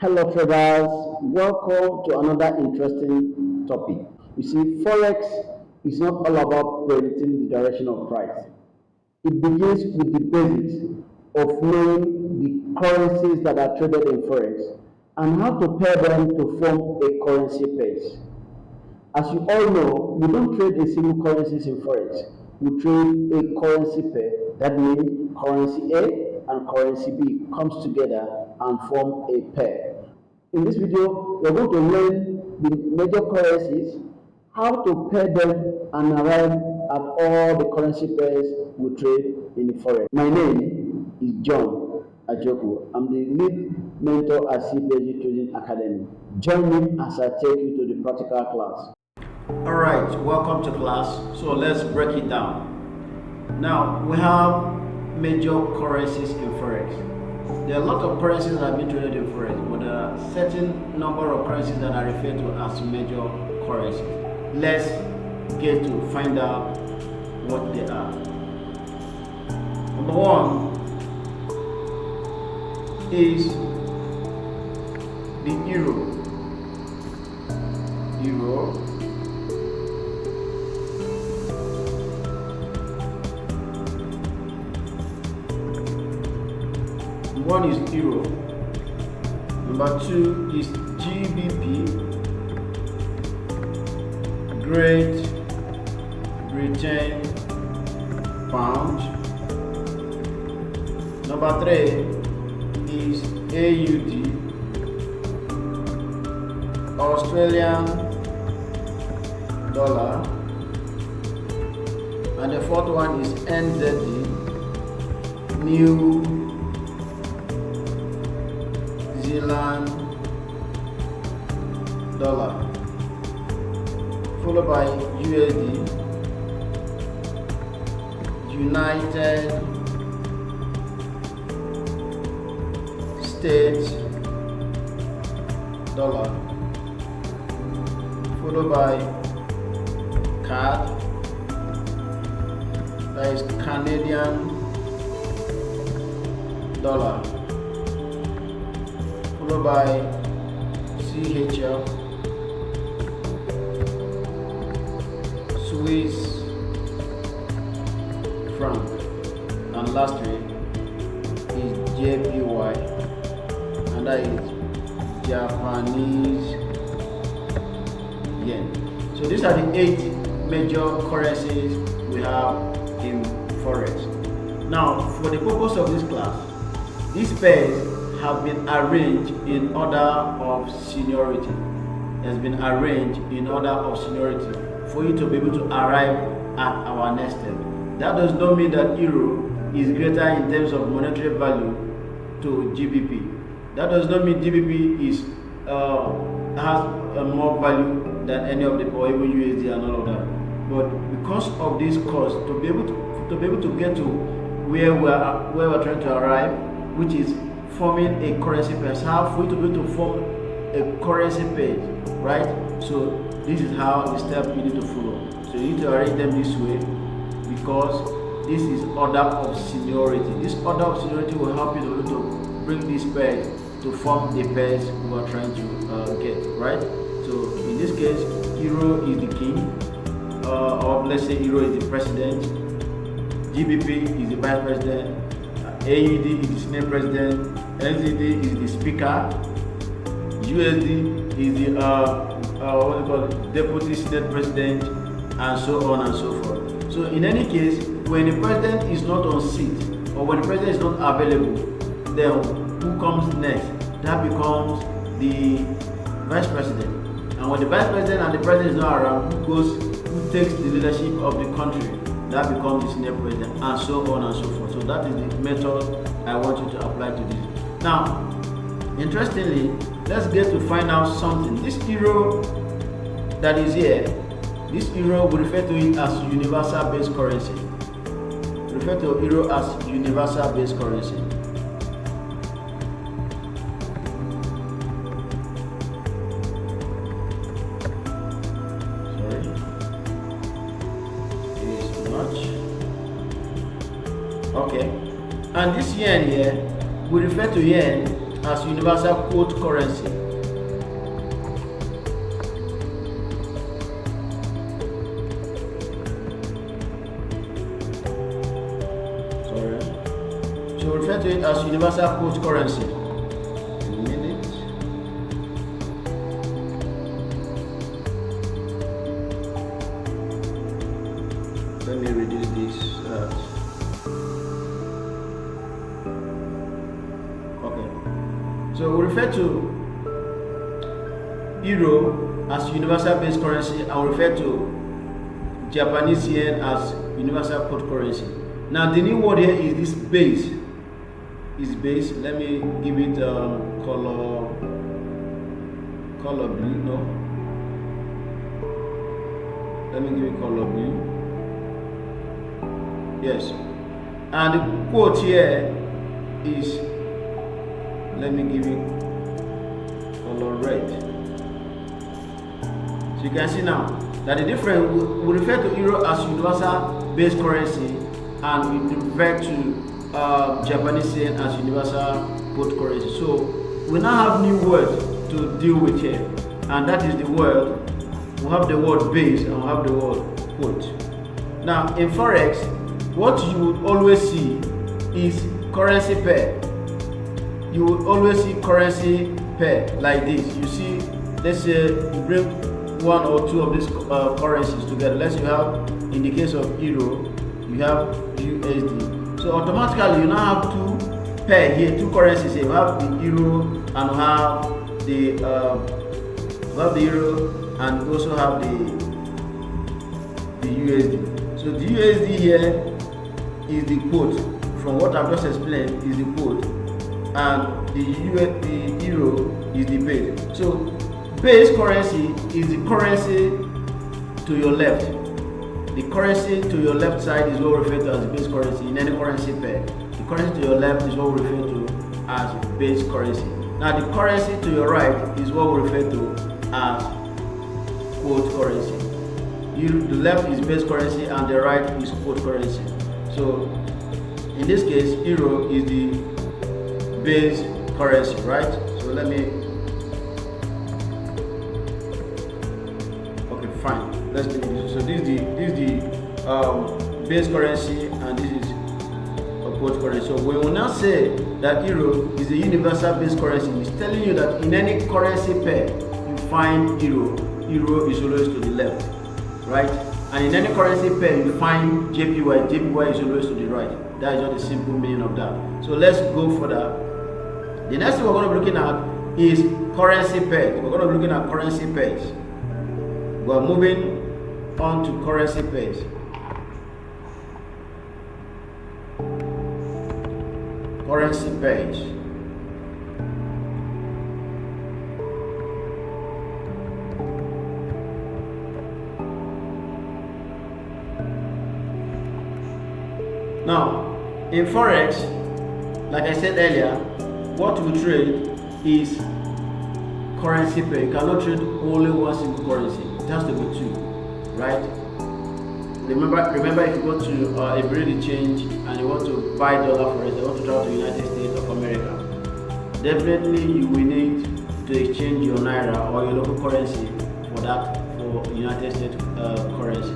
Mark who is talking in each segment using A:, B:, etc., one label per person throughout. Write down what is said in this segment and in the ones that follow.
A: Hello traders, welcome to another interesting topic. You see, Forex is not all about predicting the direction of price. It begins with the basics of knowing the currencies that are traded in Forex and how to pair them to form a currency pair. As you all know, we don't trade a single currencies in Forex. We trade a currency pair. That means currency A and currency B comes together and form a pair. In this video, we're going to learn the major currencies, how to pair them and arrive at all the currency pairs we trade in the Forex. My name is John Ajoku. I'm the lead mentor at CPSG Trading Academy. Join me as I take you to the practical class.
B: Alright, welcome to class. So let's break it down. Now we have major currencies in Forex. There are a lot of currencies that have been traded in Forex, but there are certain number of currencies that are referred to as major currencies. Let's get to find out what they are. Number one is the euro. One is euro. Number two is GBP, Great Britain pound. Number three is AUD, Australian dollar, and the fourth one is NZD, New Zealand dollar, followed by USD, United States dollar, followed by CAD, that is Canadian dollar, followed by CHF, Swiss franc, and lastly is JPY, and that is Japanese yen. So these are the 8 major currencies we have in Forex. Now, for the purpose of this class, these pairs have been arranged in order of seniority. It has been arranged in order of seniority for you to be able to arrive at our next step. That does not mean that euro is greater in terms of monetary value to GBP. That does not mean GBP is has more value than any of the, or even USD and all of that. But because of this cost, to be able to get to where we're trying to arrive, which is forming a currency pair, how for you to be able to form a currency pair, right? So this is how the step you need to follow. So you need to arrange them this way because this is order of seniority. This order of seniority will help you to be able to bring these pairs to form the pairs we are trying to get, right? So in this case, euro is the king, or let's say euro is the president, GBP is the vice president, AUD is the senate president, NZD is the speaker, USD is the what they call it, deputy senate president, and so on and so forth. So in any case, when the president is not on seat, or when the president is not available, then who comes next? That becomes the vice president. And when the vice president and the president is not around, who takes the leadership of the country? That becomes the senior president, and so on and so forth. So that is the method I want you to apply to this. Now, interestingly, let's get to find out something. This euro that is here, this euro, we refer to it as universal base currency. We refer to euro as universal base currency. Okay, and this yen here, we refer to yen as universal quote currency. Sorry. So we refer to it as universal quote currency. A minute. Let me reduce this. So we refer to euro as universal base currency, and we refer to Japanese yen as universal quote currency. Now the new word here is this base. Is base. Let me give it color blue. No. Let me give it color blue. Yes. And the quote here is, let me give you color red. So you can see now that the difference, we refer to euro as universal base currency, and we refer to Japanese yen as universal quote currency. So we now have new word to deal with here, and that is the word. We have the word base and we have the word quote. Now in Forex, what you would always see is currency pair. You will always see currency pair like this. You see, let's say you bring one or two of these currencies together. Let's say you have, in the case of euro, you have USD. So automatically you now have two pair here, two currencies here. You have the euro and you have the euro, and you also have the USD. So the USD here is the quote. From what I've just explained, is the quote. And the euro is the base. So base currency is the currency to your left. The currency to your left side is what we refer to as base currency in any currency pair. The currency to your left is what we refer to as base currency. Now the currency to your right is what we refer to as quote currency. The left is base currency and the right is quote currency. So in this case, euro is the base currency, right? So let me, okay, fine, let's do this. So this is the base currency, and this is a quote currency. So we will now say that euro is a universal base currency. It's telling you that in any currency pair you find euro is always to the left, right? And in any currency pair you find JPY is always to the right. That is just the simple meaning of that. So let's go further. The next thing we're going to be looking at is currency pairs. We're going to be looking at currency pairs. We're moving on to currency pairs. Currency pairs. Now, in Forex, like I said earlier, what we trade is currency pair. You cannot trade only one single currency. It has to be two, right? Remember, if you go to a bureau de change and you want to buy dollar, for instance, you want to travel to the United States of America, definitely you will need to exchange your naira or your local currency for United States currency.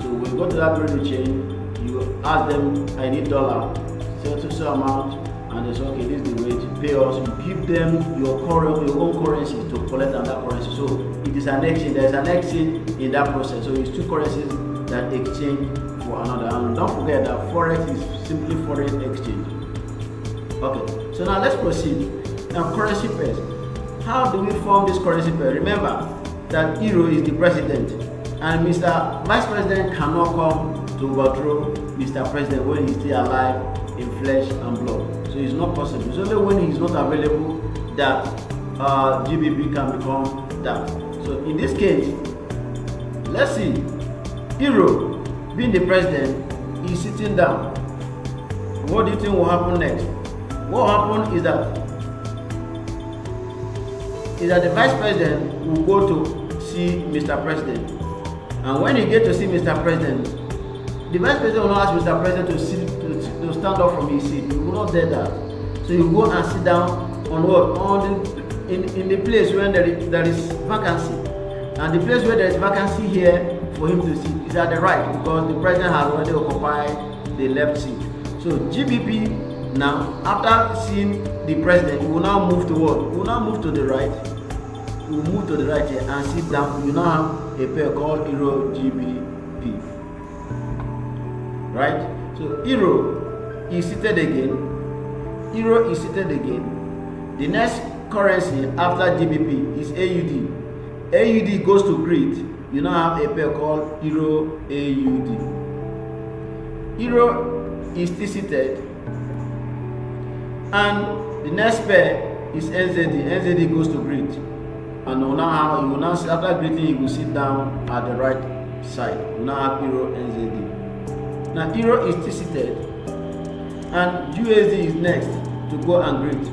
B: So when you go to that bureau de change, you ask them, I need dollar, so amount, and they say, okay, this is the rate, pay us. You give them your own currency to collect another currency. So it is an exchange. There is an exchange in that process. So it's two currencies that exchange for another. And don't forget that Forex is simply foreign exchange. Okay, so now let's proceed. Now, currency pairs. How do we form this currency pair? Remember that euro is the president, and Mr. Vice President cannot come to overthrow Mr. President when he's still alive in flesh and blood. So it's not possible. It's only when he's not available that GBP can become that. So in this case, let's see, euro being the president is sitting down. What do you think will happen next? What will happen is that the vice president will go to see Mr. President, and when he gets to see Mr. President, the vice president will not ask Mr. President to stand up from his seat. He will not do that. So he will go and sit down on what? On in the place where there is vacancy, and the place where there is vacancy here for him to sit is at the right, because the president has already occupied the left seat. So GBP now, after seeing the president, he will now move to what? He will now move to the right. He will move to the right here and sit down. You now have a pair called Euro GBP. Right? So Euro is seated again. Euro is seated again. The next currency after GBP is AUD. AUD goes to grid. You now have a pair called Euro AUD. Euro is still seated, and the next pair is NZD. NZD goes to grid, and you will now after greeting, you will sit down at the right side. You now have Euro NZD. Now Euro is still seated, and USD is next to go and greet.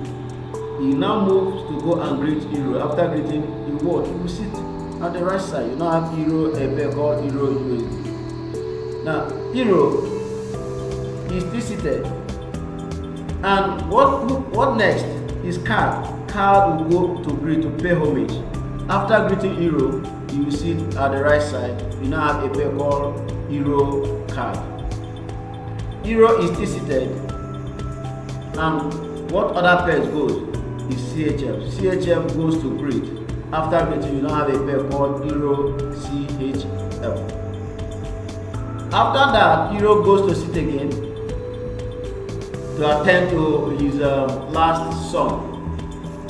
B: He now moves to go and greet Euro. After greeting, you will sit at the right side. You now have Euro, a pair called Euro USD. Now Euro is still seated, and what next is card. Card will go to greet, to pay homage. After greeting Euro, you will sit at the right side. You now have a pair called Euro card. Euro is still seated, and what other pairs goes is CHF. CHF goes to grid. After greeting, you now have a pair called Euro CHF. After that, Euro goes to sit again to attend to his last son,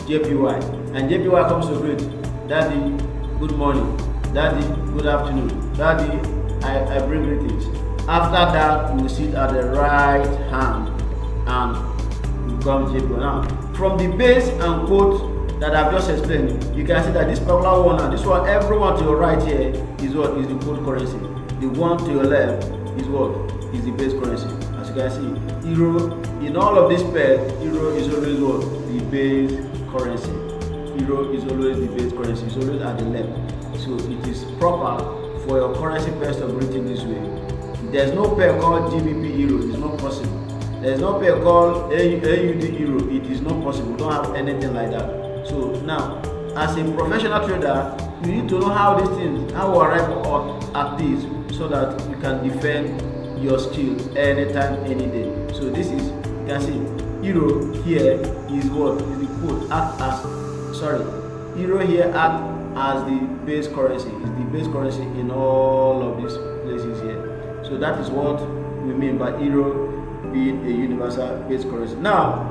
B: JPY. And JPY comes to greet. Daddy, good morning. Daddy, good afternoon. Daddy, I bring greetings. After that, you will sit at the right hand and become JPY. Now, from the base and quote that I've just explained, you can see that this particular one and this one, everyone to your right here is what? Is the quote currency. The one to your left is what? Is the base currency. As you can see, Euro, in all of these pairs, Euro is always what? The base currency. Euro is always the base currency. It's always at the left. So it is proper for your currency pairs to operate in this way. There's no pair called GBP Euro. It's not possible. There's no pair called AUD Euro. It is not possible. We don't have anything like that. So now, as a professional trader, you need to know how these things, how to arrive at this, so that you can defend your skills anytime, any day. So this is, you can see, Euro here is what? Is the quote act as, Euro here act as the base currency. Is the base currency in all of these places here. So that is what we mean by Euro being a universal base currency. Now,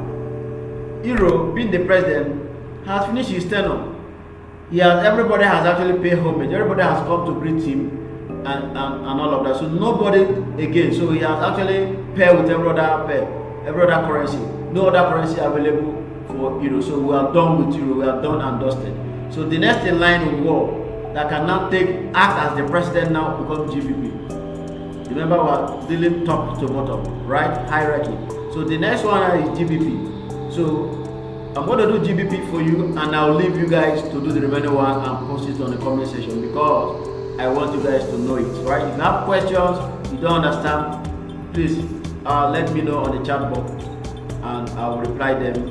B: Euro being the president has finished his tenure. Everybody has actually paid homage. Everybody has come to greet him and all of that. So nobody again. So he has actually paired with every other currency. No other currency available for Euro. So we are done with Euro. We are done and dusted. So the next in line of war that can now act as the president now becomes GBP. Remember, we are dealing top to bottom, right? Hierarchy. So the next one is GBP. So I'm going to do GBP for you, and I'll leave you guys to do the remaining one and post it on the comment section, because I want you guys to know it, right? If you have questions, you don't understand, please let me know on the chat box, and I will reply them.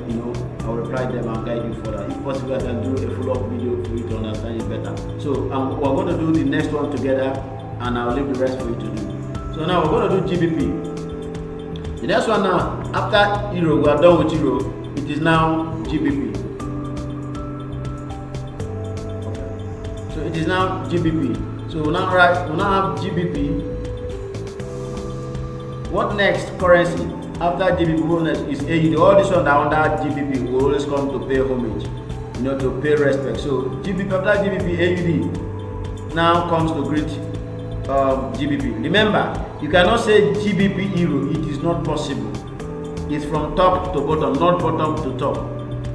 B: I'll reply them and guide you further. If possible, I can do a follow-up video for you to understand it better. So we're going to do the next one together, and I'll leave the rest for you to do. So now we're going to do GBP. The next one now, after Euro, we are done with Euro. It is now GBP. So it is now GBP. So we now have GBP. What next currency after GBP is AUD? All this one that under GBP will always come to pay homage, to pay respect. So GBP after GBP, AUD now comes to greet GBP. Remember, you cannot say GBP Euro. It is not possible. It's from top to bottom, not bottom to top.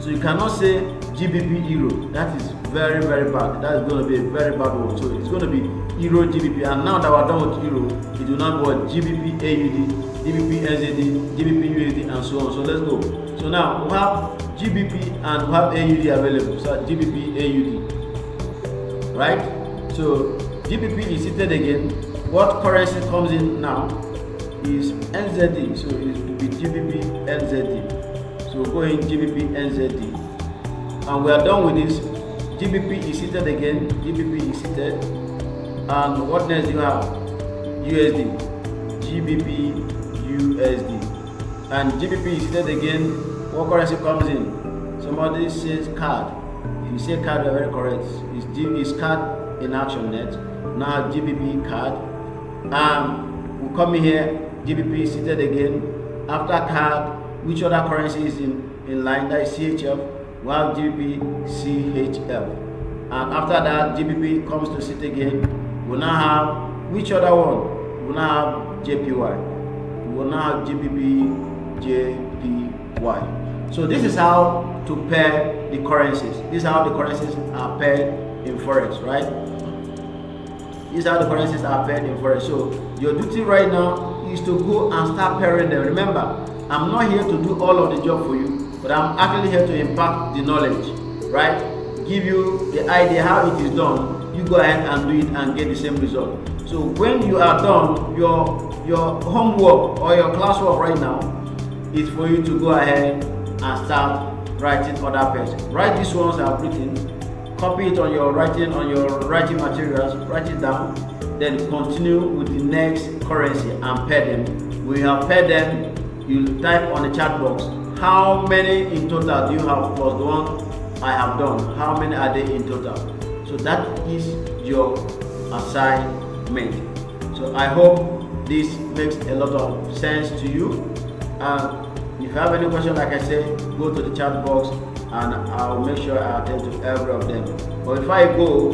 B: So you cannot say GBP Euro. That is very, very bad. That is going to be a very bad one. So it's going to be Euro GBP. And now that we're done with Euro, it will now go GBP AUD, GBP NZD, GBP USD, and so on. So let's go. So now we have GBP and we have AUD available. So GBP AUD, right? So GBP is seated again. What currency comes in now is NZD. So it will be GBP NZD. So go in GBP NZD. and we are done with this. GBP is seated again. GBP is seated. And what next do you have? USD. GBP USD. And GBP is seated again. What currency comes in? Somebody says card. If you say card, you are very correct. It's card in action net. Now GBP card. We come in here. GBP is seated again. After card, which other currency is in line? That is CHF. We have GBP CHF. And after that, GBP comes to sit again. We now have which other one? We now have JPY. We will now have GBP JPY. So this is how to pair the currencies. This is how the currencies are paired in Forex, right? This is how the currencies are paired in Forex. So your duty right now is to go and start pairing them. Remember, I'm not here to do all of the job for you, but I'm actually here to impart the knowledge, right? Give you the idea how it is done. You go ahead and do it and get the same result. So when you are done, your homework or your classwork right now is for you to go ahead and start writing other pairs. Write these ones I've written, copy it on your writing materials, write it down, then continue with the next currency and pair them. When you have paired them, you type on the chat box how many in total do you have plus the one I have done. How many are they in total? So that is your assignment. So I hope this makes a lot of sense to you. And if you have any question, like I said, go to the chat box and I'll make sure I attend to every of them. But if I go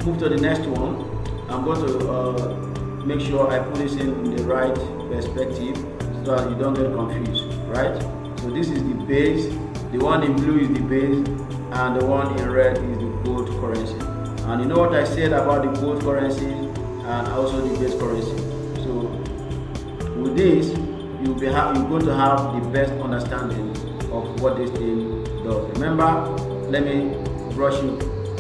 B: move to the next one, I'm going to make sure I put this in the right perspective so that you don't get confused, right? So this is the base, the one in blue is the base, and the one in red is the gold currency. And you know what I said about the gold currency and also the base currency. So with this, you're going to have the best understanding of what this thing does. Remember, let me brush you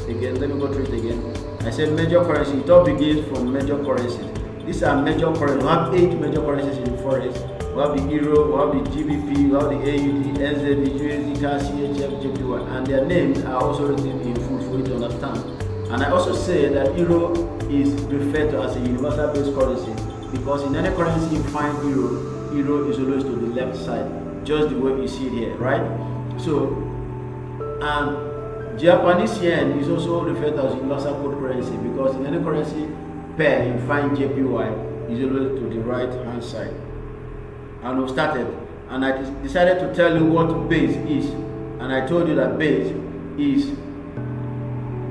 B: again. Let me go through it again. I said major currency. It all begins from major currencies. These are major currencies. We have 8 major currencies in Forex. We have the euro, we have the GBP, we have the AUD, NZD, USD, CAD, CHF, JPY, and their names are also written in full for you to understand. And I also say that euro is referred to as a universal base currency because in any currency you find euro is always to the left side, just the way you see it here, right? So, and Japanese yen is also referred to as universal code currency because in any currency pair you find JPY is always to the right hand side. And we started, and I decided to tell you what base is, and I told you that base is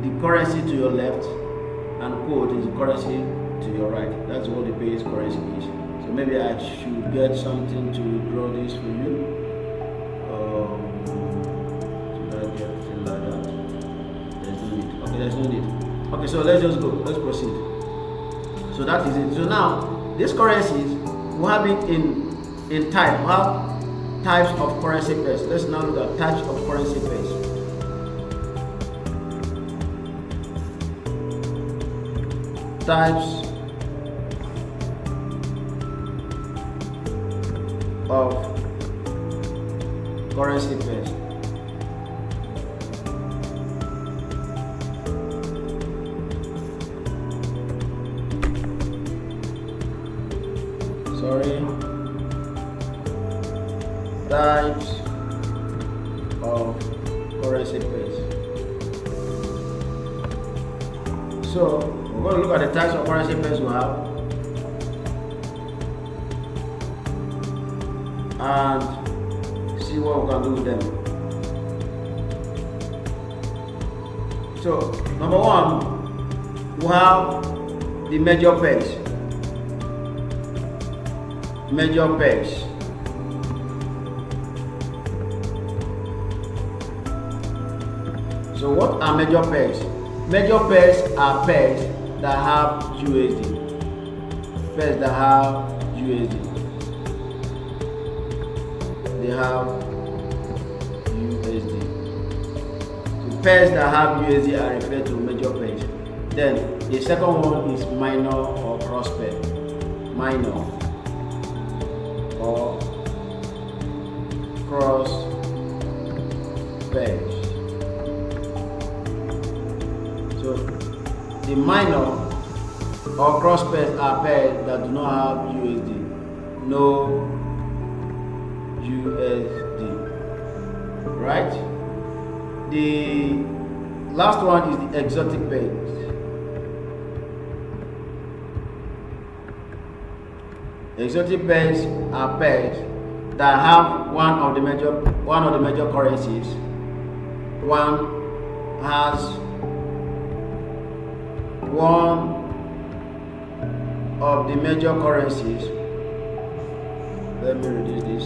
B: the currency to your left and code is the currency to your right. That's what the base currency is. So maybe I should get something to draw this for you. Should I get something like that? There's no need. Okay, there's no need. Okay, so let's just go. Let's proceed. So that is it. So now these currencies we have it in type. We have types of currency pairs. Let's now look at types of currency pairs. Types of currency pairs. Types of currency pairs. So we're going to look at the types of currency pairs we have and see what we can do with them. So number one, we have the major pairs. Major pairs. So what are major pairs? Major pairs are pairs that have USD. Pairs that have USD. They have USD. So pairs that have USD are referred to major pairs. Then the second one is minor or cross pair. Minor or cross pairs. So the minor or cross pairs are pairs that do not have USD. No USD. Right? The last one is the exotic pairs. Exotic pairs are pairs that have one of the major currencies. One has one of the major currencies. Let me reduce this.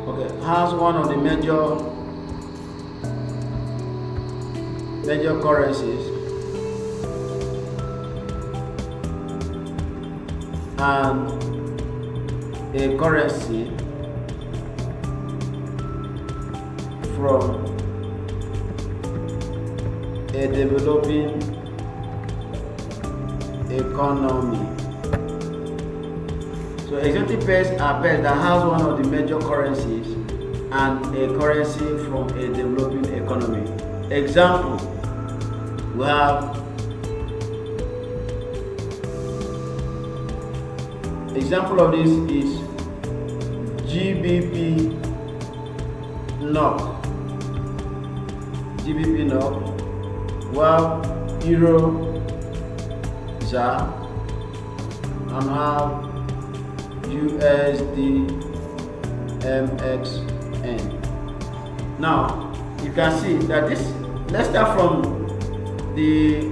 B: Okay, has one of the major currencies and a currency from a developing economy. So exotic pairs are pairs that has one of the major currencies and a currency from a developing economy. Example, we have example of this is GBP NOK. GBP NOK, well, Euro ZAR, and have USD MXN. Now you can see that this, let's start from the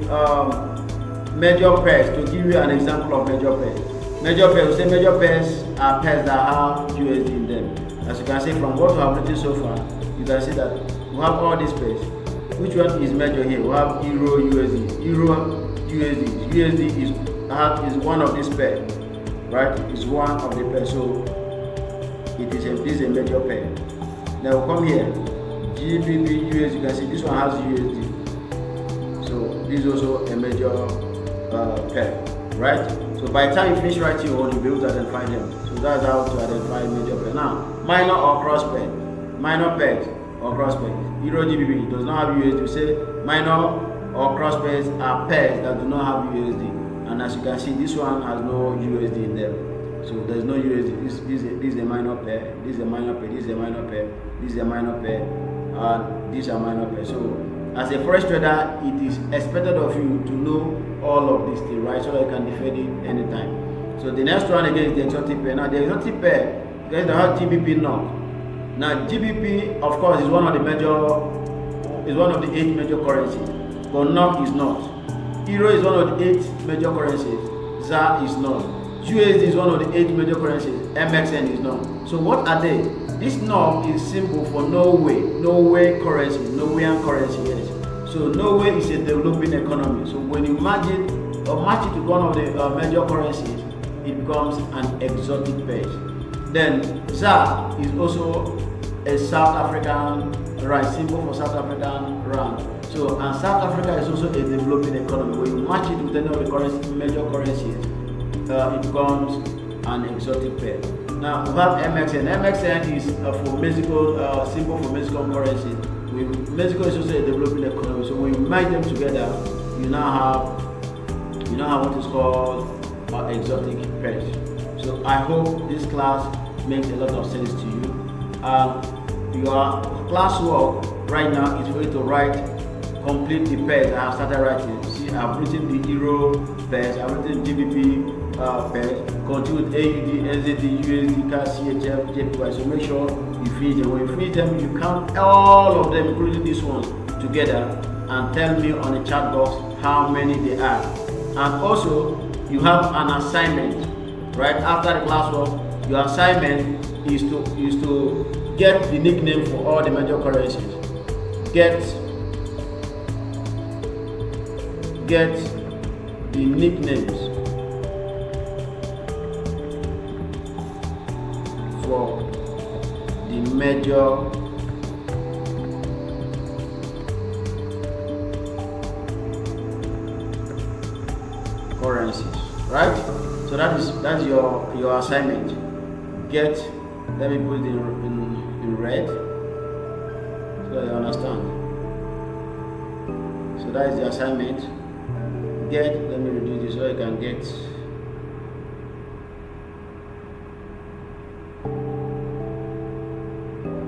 B: major pairs to give you an example of major pairs. Major pairs, we say major pairs are pairs that have USD in them. As you can see from what we have written so far, you can see that we have all these pairs. Which one is major here? We have Euro USD. Euro USD. USD is one of these pairs, right? It's one of the pairs, so this is a major pair. Now we'll come here. GBP USD. You can see this one has USD. So this is also a major pair, right? So by the time you finish writing your own, you'll be able to identify them. So that's how to identify major pair. Now, minor or cross pair. Minor pairs or cross pairs. Euro GBP does not have USD. We say minor or cross pairs are pairs that do not have USD. And as you can see, this one has no USD in them. So there's no USD. This is a minor pair. This is a minor pair. This is a minor pair. This is a minor pair. And these are minor pairs. So as a forex trader, it is expected of you to know all of these things, right? So that you can defend it anytime. So the next one again is the exotic pair. Now the exotic pair, guys, they have GBP NOK. Now GBP, of course, is one of the 8 major currencies, but NOK is not. Euro is one of the 8 major currencies. ZAR is not. USD is one of the 8 major currencies. MXN is not. So what are they? This NOK is symbol for Norway currency, Norwegian currency, yes. So Norway is a developing economy. So when you match it with one of the major currencies, it becomes an exotic pair. Then ZAR is also a South African rand, symbol for South African rand. So and South Africa is also a developing economy. When you match it with any of the major currencies, it becomes an exotic pair. Now we have MXN. MXN is for Mexico, symbol for Mexican currency. Mexico is also a developing economy. So when you match them together, you now have what is called exotic pairs. So I hope this class makes a lot of sense to you. Your classwork right now is for you to complete the pairs I have started writing. See, I've written the Euro pairs, I've written GBP pairs, continue with AUD, NZD, USD, CAD, CHF, JPY. So make sure you finish them. When you finish them, you count all of them, including this one, together, and tell me on the chat box how many they are. And also, you have an assignment, right? After the classwork, your assignment is to get the nickname for all the major currencies. Get the nicknames for the major currencies, right? So that's your assignment. Get Let me put it in red so that you understand. So that is the assignment. Let me reduce this so I can get.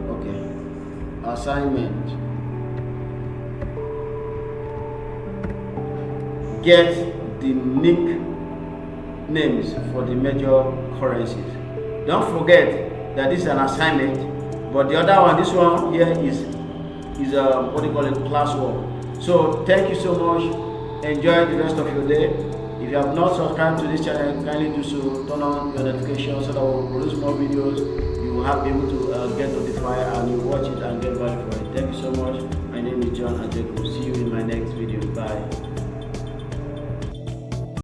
B: Okay, assignment. Get the nicknames for the major currencies. Don't forget that this is an assignment, but the other one, this one here is what do you call it, classwork. So thank you so much. Enjoy the rest of your day. If you have not subscribed to this channel, kindly do so. Turn on your notifications so that we'll produce more videos. You will be able to get notified and you watch it and get value for it. Thank you so much. My name is John Ajeko. See you in my next video. Bye.